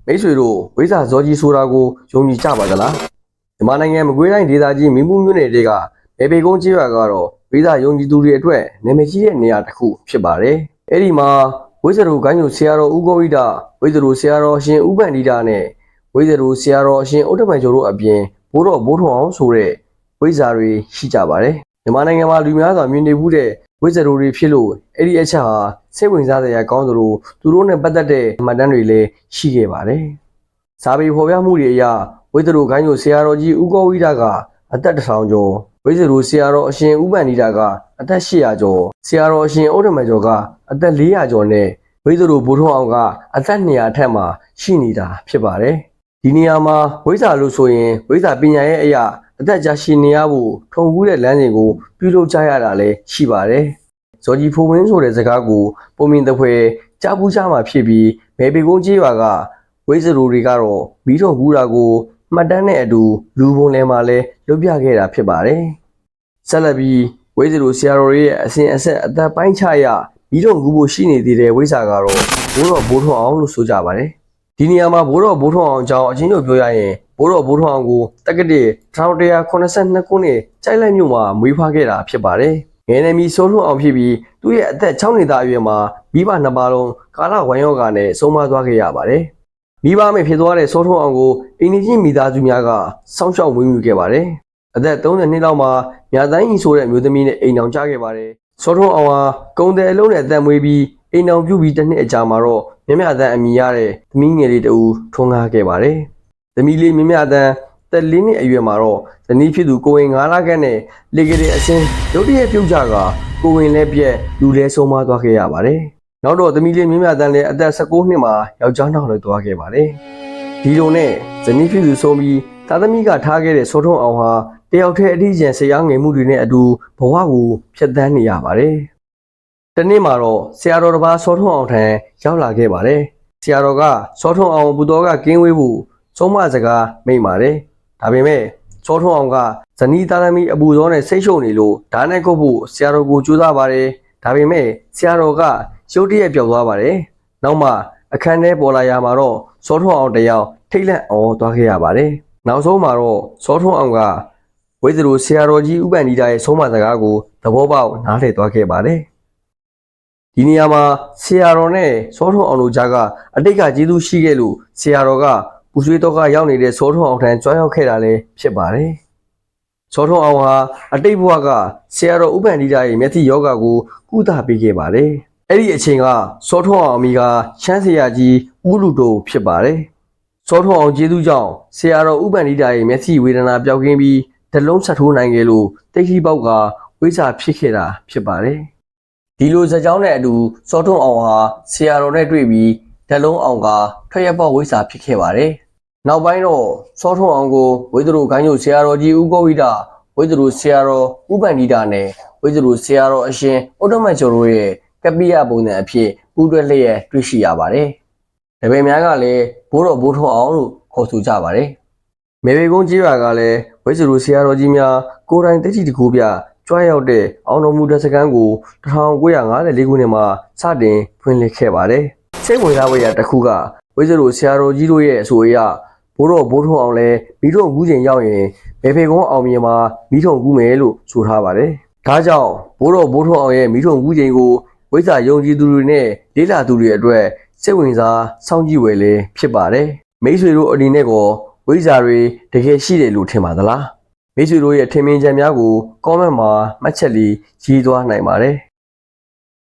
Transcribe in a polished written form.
မိတ်ဆွေတို့ဝိဇ္ဇာဇောကြီးဆိုတာကိုယုံကြည်ကြပါသလားမြန်မာနိုင်ငံမကွေးတိုင်းဒေသကြီးမင်းဘူးမြို့နယ်တွေကဘေဘေကုန်းကျေးရွာကတော့ဝိဇ္ဇာယုံကြည်သူတွေအတွက်နာမည်ကြီးတဲ့နေရာတစ်ခုဖြစ်ပါတယ်အဲ့ဒီမှာဝိဇ္ဇာတို့ဂိုင်းညိုဆရာတော်ဦးကောဝိဒဝိဇ္ဇာတို့ဆရာတော်ရှင်ဦးပန္တိတာနဲ့ဝိဇ္ဇာတို့ဆရာတော်ရှင်ဥဒ္ဓမန်ကျော်တို့အပြင်ဘိုးတော်ဘိုးထွန်းအောင်ဆိုတဲ့ဝိဇ္ဇာတွေရှိကြပါတယ်မြန်မာနိုင်ငံမှာလူများစွာမြင်နေမှုတဲ့ဝိဇ္ဇာတို့တွေဖြစ်လို့အဲ့ဒီအချက်ဟာစိတ်ဝင်စားစရာကောင်းသလိုသူတို့နဲ့ပတ်သက်တဲ့မှတ်တမ်းတွေလည်းရှိခဲ့ပါတယ်။စာပေဖော်ပြမှုတွေအရဝိဇ္ဇာတို့ဂိုင်းညိုဆရာတော်ကြီးဦးကောဝိဒကအသက်1000ကျော်ဝိဇ္ဇာတို့ဆရာတော်အရှင်ဦးပန္တိတာကအသက်800ကျော်ဆရာတော်အရှင်ဥဒ္ဓမန်ကျော်ကအသက်400ကျော်နဲ့ဝိဇ္ဇာတို့ဘိုးထွန်းအောင်ကအသက်200အထက်မှာရှိနေတာဖြစ်ပါတယ်။ဒီနေရာမှာဝိဇ္ဇာလို့ဆိုရင်ဝိဇ္ဇာပညာရဲ့အရာအသက်ကြာရှည်နေရဖို့ထုံကူးတဲ့လမ်းစဉ်ကိုပြုလုပ်ကြရတာလည်းရှိပါတယ်။ဇော်ကြီးဖိုးဝင်းဆိုတဲ့စကားကိုပုံမြင်တဲ့ဖွယ်ကြားပူးကြမှာဖြစ်ပြီးမေပေကုန်းကြီးရွာကဝိဇ္ဇာတွေကတော့မီးထုံကူးတာကိုမှတ်တမ်းနဲ့အတူလူပုံလဲမှာလဲလွတ်ပြခဲ့တာဖြစ်ပါတယ်။ဆက်လက်ပြီးဝိဇ္ဇာဆရာတော်ရဲ့အစဉ်အဆက်အသက်ပိုင်းခြားရမီးထုံကူးဖို့ရှိနေသေးတဲ့ဝိဇ္ဇာကတော့ဘိုးတော်ဘိုးထွန်းအောင်လို့ဆိုကြပါတယ်။ဒီနေရာမှာဘိုးတော်ဘိုးထွန်းအောင်အကြောင်းအချင်းချုပ်ပြောရရင်ဘိုးတော်ဘိုးထွန်းအောင်ကိုတက္ကသိုလ်1182ခုနှစ်ကျိုက်လိုက်မြို့မှာမွေးဖွားခဲ့တာဖြစ်ပါတယ်။ငယ်နေမီစိုးထွန်းအောင်ဖြစ်ပြီးသူ့ရဲ့အသက်6နှစ်သားအရွယ်မှာမိဘနှစ်ပါးလုံးကာလဝမ်းရောဂါနဲ့ဆုံးမသွားခဲ့ရပါတယ်။မိဘမဲ့ဖြစ်သွားတဲ့စိုးထွန်းအောင်ကိုအိမ်နီးချင်းမိသားစုများကစောင့်ရှောက်မွေးမြူခဲ့ပါတယ်။အသက်30နှစ်လောက်မှာမြတ်တိုင်းကြီးဆိုတဲ့မျိုးသမီးနဲ့အိမ်အောင်ကြခဲ့ပါတယ်။စိုးထွန်းအောင်ဟာကုံတယ်အလုံးနဲ့အသက်မွေးပြီးအိမ်အောင်ပြုပြီးတစ်နှစ်အကြာမှာတော့မြတ်မြတ်တန်အမိရတဲ့သမီးငယ်လေးတူထွန်းကားခဲ့ပါတယ်။သမီးလေးမြတ်မြတ်တန်တက်၄နှစ်အရွယ်မှာတော့ဇနီးဖြစ်သူကိုဝင်9လခန့်နဲ့လေကလေးအစင်းရုတ်တရက်ပြုတ်ကြကကိုဝင်လည်းပြက်လူလည်းဆုံးမသွားခဲ့ရပါတယ်။နောက်တော့သမီးလေးမြမြတန်းလည်းအသက်19နှစ်မှာယောက်ျားနောက်လည်းသွားခဲ့ပါတယ်။ဒီလိုနဲ့ဇနီးဖြစ်သူဆုံးပြီးသားသမီးကထားခဲ့တဲ့စောထုံးအောင်ဟာတယောက်တည်းအထီးကျန်ဆရာငယ်မှုတွေနဲ့အတူဘဝကိုဖျက်ဆီးနေရပါတယ်။တနေ့မှာတော့ဆရာတော်တစ်ပါးစောထုံးအောင်ထံရောက်လာခဲ့ပါတယ်။ဆရာတော်ကစောထုံးအောင်ဘုတော်ကကင်းဝေးဖို့ဆုံးမစကားမိန့်ပါတယ်။ဒါပေမဲ့စောထုံးအောင်ကဇနီးသားသမီးအပူသောနဲ့စိတ်ရှုပ်နေလို့ဓာတ်နဲ့ကုတ်ဖို့ဆရာတော်ကိုကြိုးစားပါတယ်။ဒါပေမဲ့ဆရာတော်ကရုတ်တရက်ပျောက်သွားပါတယ်။နောက်မှအခန်းထဲပေါ်လာရမှာတော့စောထုံးအောင်တယောက်ထိတ်လန့်အောင်သွားခဲ့ရပါတယ်။နောက်ဆုံးမှာတော့စောထုံးအောင်ကဝိဇ္ဇာဆရာတော်ကြီးဥပန္တိတာရဲ့ဆုံးမစကားကိုသဘောပေါက်နားလည်သွားခဲ့ပါတယ်။ဒီနေရာမှာဆရာတော်နဲ့စောထုံးအောင်တို့ကြားကအတိတ်ကကျေးဇူးရှိခဲ့လို့ဆရာတော်ကပူဆွေးတော့ကရောက်နေတဲ့စောထုံးအောင်ထံကြွားရောက်ခဲ့တာလည်းဖြစ်ပါတယ်။စောထုံးအောင်ဟာအတိတ်ဘဝကဆရာတော်ဥပန္တိတာရဲ့မျက်စိယောဂကိုကုသပေးခဲ့ပါတယ်။အဲ့ဒီအချိန်ကစောထုံးအောင်အမိကချမ်းဆရာကြီးဦးလူတို့ဖြစ်ပါတယ်။စောထုံးအောင်ကျေးဇူးကြောင့်ဆရာတော်ဥပန္တိတာရဲ့မျက်စိဝေဒနာပျောက်ကင်းပြီးတလုံးဆက်ထိုးနိုင်ခဲ့လို့တိတ်ခိပေါက်ကဝိဇ္ဇာဖြစ်ခဲ့တာဖြစ်ပါတယ်။ဒီလိုဇာကြောင်းနဲ့အတူစောထုံးအောင်ဟာဆရာတော်နဲ့တွေ့ပြီးတလုံးအောင်ကထွက်ရပေါက်ဝိဇ္ဇာဖြစ်ခဲ့ပါတယ်။နောက်ပိုင်းတော့စောထုံးအောင်ကိုဝိဇ္ဇာဂိုင်းညိုဆရာတော်ကြီးဦးကောဝိဒဝိဇ္ဇာဆရာတော်ဥပန္တိတာနဲ့ဝိဇ္ဇာဆရာတော်အရှင်ဥဒ္ဓမန်ကျော်တို့ရဲ့ကပိယပုံစံအဖြစ်ပူးတွဲလျက်တွေ့ရှိရပါတယ်။တပည့်များကလည်းဘိုးတော်ဘိုးထွန်းအောင်လို့ခေါ်ဆိုကြပါတယ်။မေဘေကုန်းကြီးရွာကလည်းဝိဇ္ဇာဆရာတော်ကြီးများကိုယ်တိုင်တတိတကူပြကြွားရောက်တဲ့အောင်တော်မူတဲ့စခန်းကို1954ခုနှစ်မှာစတင်ဖွင့်လှစ်ခဲ့ပါတယ်။စိတ်ဝင်စားဖွယ်ရာတစ်ခုကဝိဇ္ဇာဆရာတော်ကြီးတို့ရဲ့အဆိုအရဘိုးတော်ဘိုးထွန်းအောင်လည်းမီးထုံကူးချိန်ရောက်ရင်ဘေဖေကုန်းအောင်မြေမှာမီးထုံကူးမယ်လို့ဆိုထားပါတယ်။ဒါကြောင့်ဘိုးတော်ဘိုးထွန်းအောင်ရဲ့မီးထုံကူးချိန်ကိုဝိဇ္ဇာယုံကြည်သူတွေနဲ့လေးလာသူတွေအတွက်စိတ်ဝင်စားစောင့်ကြည့်ဝယ်လည်းဖြစ်ပါတယ်။မိတ်ဆွေတို့အနေနဲ့ကောဝိဇ္ဇာတွေတကယ်ရှိတယ်လို့ထင်ပါသလား။မိတ်ဆွေတို့ရဲ့ထင်မြင်ချက်များကို comment မှာမှတ်ချက်လေးရေးသွားနိုင်ပါတယ်။